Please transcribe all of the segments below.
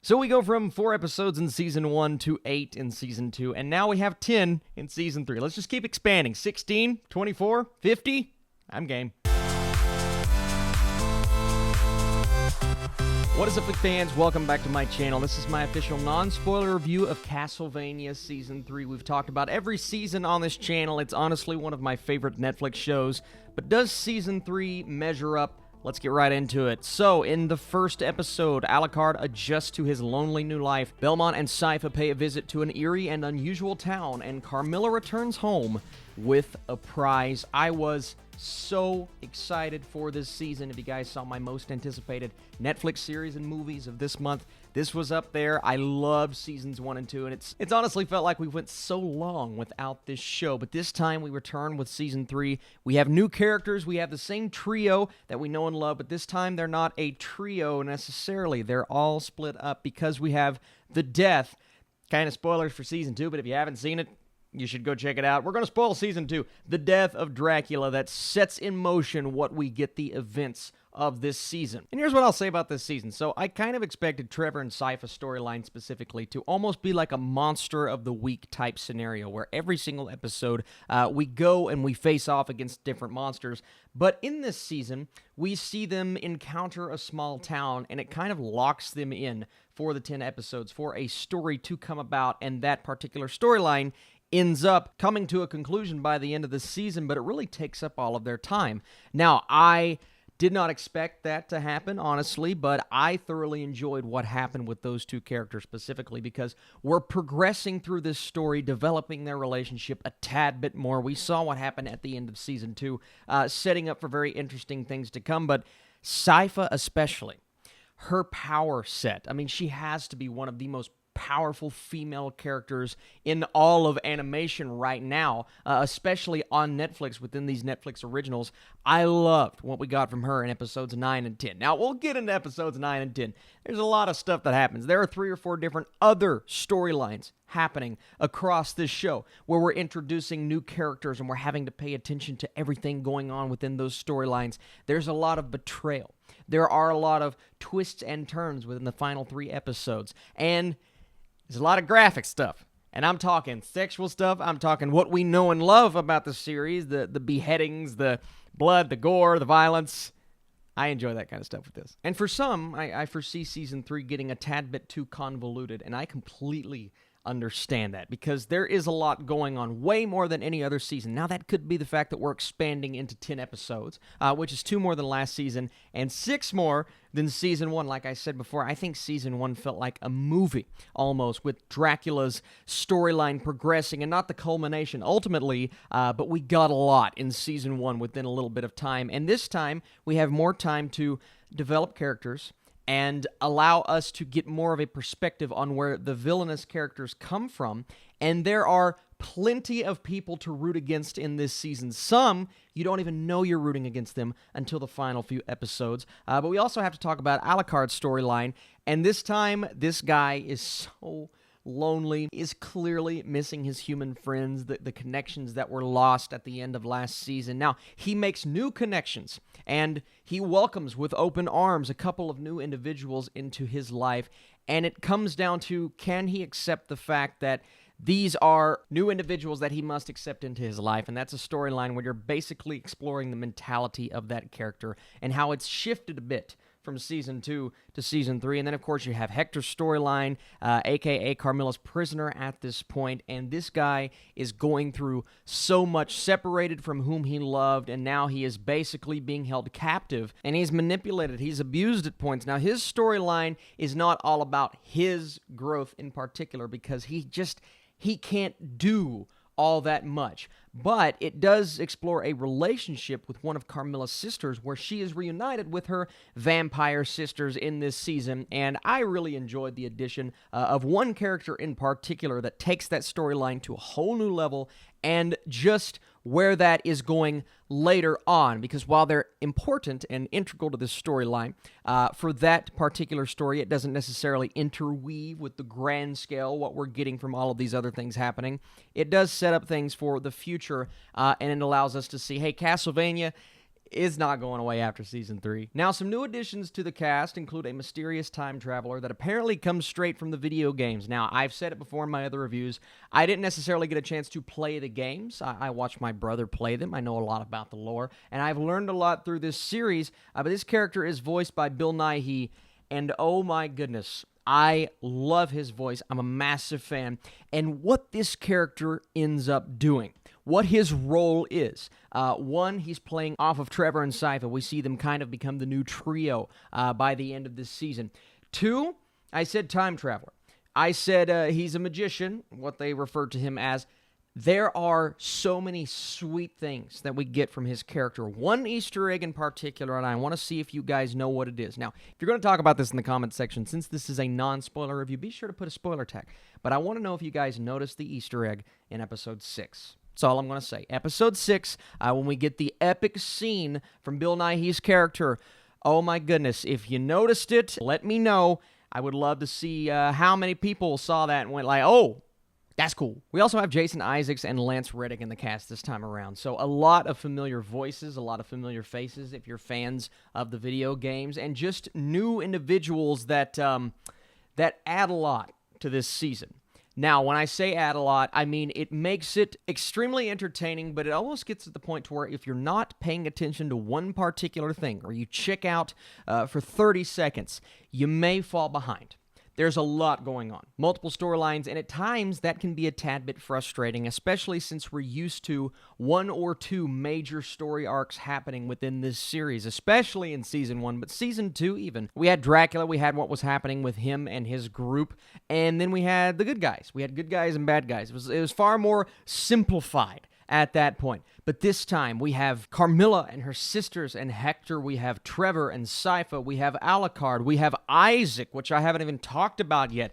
So we go from 4 episodes in Season 1 to 8 in Season 2, and now we have 10 in Season 3. Let's just keep expanding. 16, 24, 50? I'm game. What is up, fans? Welcome back to my channel. This is my official non-spoiler review of Castlevania Season 3. We've talked about every season on this channel. It's honestly one of my favorite Netflix shows. But does Season 3 measure up? Let's get right into it. So, in the first episode, Alucard adjusts to his lonely new life. Belmont and Sypha pay a visit to an eerie and unusual town, and Carmilla returns home with a prize. I was so excited for this season. If you guys saw my most anticipated Netflix series and movies of this month, this was up there. I loved seasons 1 and 2, and it's honestly felt like we went so long without this show, but this time we return with season 3. We have new characters. We have the same trio that we know and love, but this time they're not a trio necessarily. They're all split up because we have the death. Kind of spoilers for season 2, but if you haven't seen it, you should go check it out. We're going to spoil season 2, the death of Dracula that sets in motion what we get the events of this season. And here's what I'll say about this season. So I kind of expected Trevor and Sypha's storyline specifically to almost be like a monster of the week type scenario where every single episode we go and we face off against different monsters. But in this season, we see them encounter a small town and it kind of locks them in for the 10 episodes for a story to come about, and that particular storyline ends up coming to a conclusion by the end of the season, but it really takes up all of their time. Now, I did not expect that to happen, honestly, but I thoroughly enjoyed what happened with those two characters specifically because we're progressing through this story, developing their relationship a tad bit more. We saw what happened at the end of Season 2, setting up for very interesting things to come, but Sypha especially, her power set, I mean, she has to be one of the most powerful female characters in all of animation right now, especially on Netflix within these Netflix originals. I loved what we got from her in episodes 9 and 10. Now, we'll get into episodes 9 and 10. There's a lot of stuff that happens. There are 3 or 4 different other storylines happening across this show where we're introducing new characters and we're having to pay attention to everything going on within those storylines. There's a lot of betrayal. There are a lot of twists and turns within the final 3 episodes. And there's a lot of graphic stuff, and I'm talking sexual stuff. I'm talking what we know and love about the series, the beheadings, the blood, the gore, the violence. I enjoy that kind of stuff with this. And for some, I foresee Season 3 getting a tad bit too convoluted, and I completely understand that because there is a lot going on, way more than any other season. Now, that could be the fact that we're expanding into 10 episodes, which is 2 more than last season and 6 more than Season 1. Like I said before, I think Season 1 felt like a movie almost, with Dracula's storyline progressing and not the culmination ultimately, but we got a lot in Season 1 within a little bit of time. And this time, we have more time to develop characters and allow us to get more of a perspective on where the villainous characters come from. And there are plenty of people to root against in this season. Some, you don't even know you're rooting against them until the final few episodes. But we also have to talk about Alucard Storyline. And this time, this guy is so lonely, is clearly missing his human friends, the connections that were lost at the end of last season. Now, he makes new connections, and he welcomes with open arms a couple of new individuals into his life, and it comes down to, can he accept the fact that these are new individuals that he must accept into his life? And that's a storyline where you're basically exploring the mentality of that character and how it's shifted a bit from Season 2 to Season 3. And then, of course, you have Hector Storyline, a.k.a. Carmilla's prisoner at this point. And this guy is going through so much, separated from whom he loved, and now he is basically being held captive. And he's manipulated. He's abused at points. Now, his storyline is not all about his growth in particular because he can't do all that much. But it does explore a relationship with one of Carmilla's sisters where she is reunited with her vampire sisters in this season, and I really enjoyed the addition of one character in particular that takes that storyline to a whole new level, and just where that is going later on, because while they're important and integral to this storyline, for that particular story, it doesn't necessarily interweave with the grand scale, what we're getting from all of these other things happening. It does set up things for the future, and it allows us to see, hey, Castlevania, is not going away after Season 3. Now, some new additions to the cast include a mysterious time traveler that apparently comes straight from the video games. Now, I've said it before in my other reviews, I didn't necessarily get a chance to play the games. I watched my brother play them. I know a lot about the lore, and I've learned a lot through this series, but this character is voiced by Bill Nighy, and oh my goodness, I love his voice. I'm a massive fan. And what this character ends up doing, what his role is. One, he's playing off of Trevor and Sypha. We see them kind of become the new trio by the end of this season. Two, I said time traveler. I said he's a magician, what they refer to him as. There are so many sweet things that we get from his character. One Easter egg in particular, and I want to see if you guys know what it is. Now, if you're going to talk about this in the comments section, since this is a non-spoiler review, be sure to put a spoiler tag. But I want to know if you guys noticed the Easter egg in Episode 6. That's all I'm going to say. Episode 6, when we get the epic scene from Bill Nighy's character. Oh my goodness, if you noticed it, let me know. I would love to see how many people saw that and went like, oh, that's cool. We also have Jason Isaacs and Lance Riddick in the cast this time around. So a lot of familiar voices, a lot of familiar faces if you're fans of the video games, and just new individuals that add a lot to this season. Now, when I say add a lot, I mean it makes it extremely entertaining, but it almost gets to the point to where if you're not paying attention to one particular thing, or you check out for 30 seconds, you may fall behind. There's a lot going on, multiple storylines, and at times that can be a tad bit frustrating, especially since we're used to one or two major story arcs happening within this series, especially in Season 1, but Season 2 even. We had Dracula, we had what was happening with him and his group, and then we had the good guys. We had good guys and bad guys. It was far more simplified at that point. But this time, we have Carmilla and her sisters and Hector. We have Trevor and Sypha. We have Alucard. We have Isaac, which I haven't even talked about yet.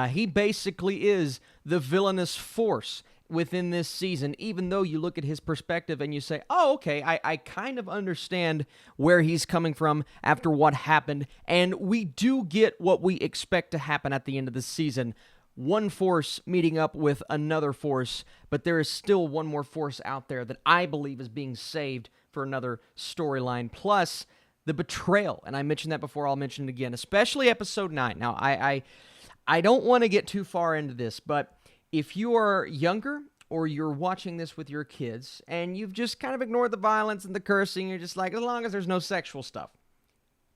He basically is the villainous force within this season, even though you look at his perspective and you say, oh, okay, I kind of understand where he's coming from after what happened. And we do get what we expect to happen at the end of the season. One force meeting up with another force, but there is still one more force out there that I believe is being saved for another storyline, plus the betrayal, and I mentioned that before, I'll mention it again, especially Episode 9. Now, I don't want to get too far into this, but if you are younger or you're watching this with your kids and you've just kind of ignored the violence and the cursing, you're just like, as long as there's no sexual stuff.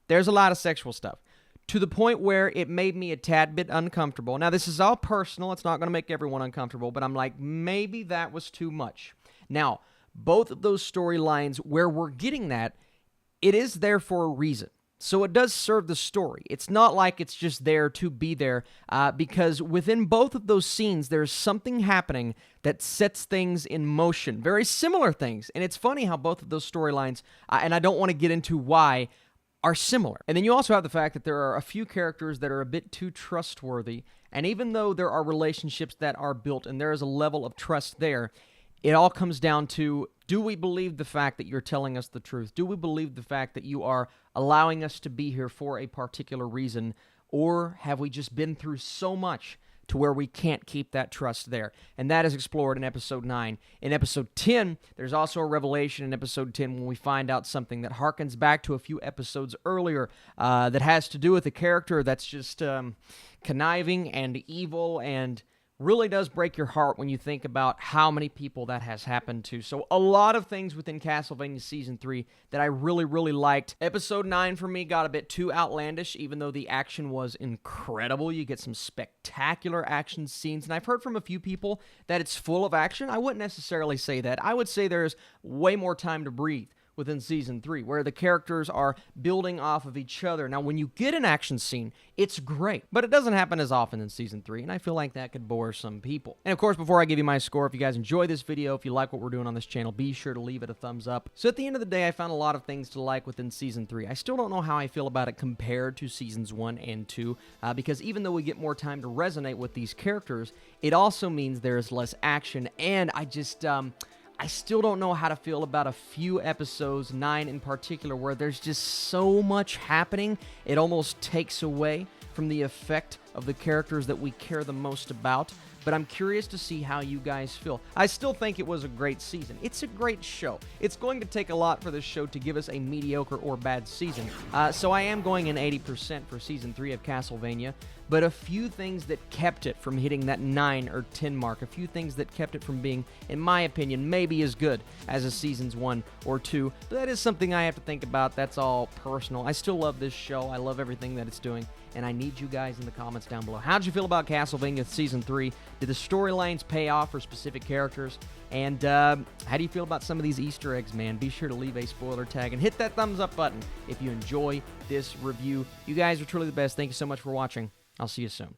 There's a lot of sexual stuff. To the point where it made me a tad bit uncomfortable. Now, this is all personal. It's not going to make everyone uncomfortable, but I'm like, maybe that was too much. Now, both of those storylines where we're getting that, it is there for a reason. So it does serve the story. It's not like it's just there to be there, because within both of those scenes, there's something happening that sets things in motion. Very similar things. And it's funny how both of those storylines, and I don't want to get into why, are similar. And then you also have the fact that there are a few characters that are a bit too trustworthy, and even though there are relationships that are built and there is a level of trust there, it all comes down to, do we believe the fact that you're telling us the truth? Do we believe the fact that you are allowing us to be here for a particular reason, or have we just been through so much to where we can't keep that trust there? And that is explored in Episode 9. In Episode 10, there's also a revelation in Episode 10 when we find out something that harkens back to a few episodes earlier that has to do with a character that's just conniving and evil, and really does break your heart when you think about how many people that has happened to. So a lot of things within Castlevania Season 3 that I really, really liked. Episode 9 for me got a bit too outlandish, even though the action was incredible. You get some spectacular action scenes, and I've heard from a few people that it's full of action. I wouldn't necessarily say that. I would say there's way more time to breathe within Season 3, where the characters are building off of each other. Now, when you get an action scene, it's great, but it doesn't happen as often in Season 3, and I feel like that could bore some people. And of course, before I give you my score, if you guys enjoy this video, if you like what we're doing on this channel, be sure to leave it a thumbs up. So at the end of the day, I found a lot of things to like within Season 3. I still don't know how I feel about it compared to Seasons 1 and 2, because even though we get more time to resonate with these characters, it also means there's less action, and I still don't know how to feel about a few episodes, 9 in particular, where there's just so much happening, it almost takes away from the effect of the characters that we care the most about, but I'm curious to see how you guys feel. I still think it was a great season. It's a great show. It's going to take a lot for this show to give us a mediocre or bad season, so I am going in 80% for Season 3 of Castlevania, but a few things that kept it from hitting that 9 or 10 mark, a few things that kept it from being, in my opinion, maybe as good as a Seasons 1 or 2, but that is something I have to think about. That's all personal. I still love this show. I love everything that it's doing, and I need you guys in the comments down below. How did you feel about Castlevania Season 3? Did the storylines pay off for specific characters? And how do you feel about some of these Easter eggs, man? Be sure to leave a spoiler tag and hit that thumbs up button if you enjoy this review. You guys are truly the best. Thank you so much for watching. I'll see you soon.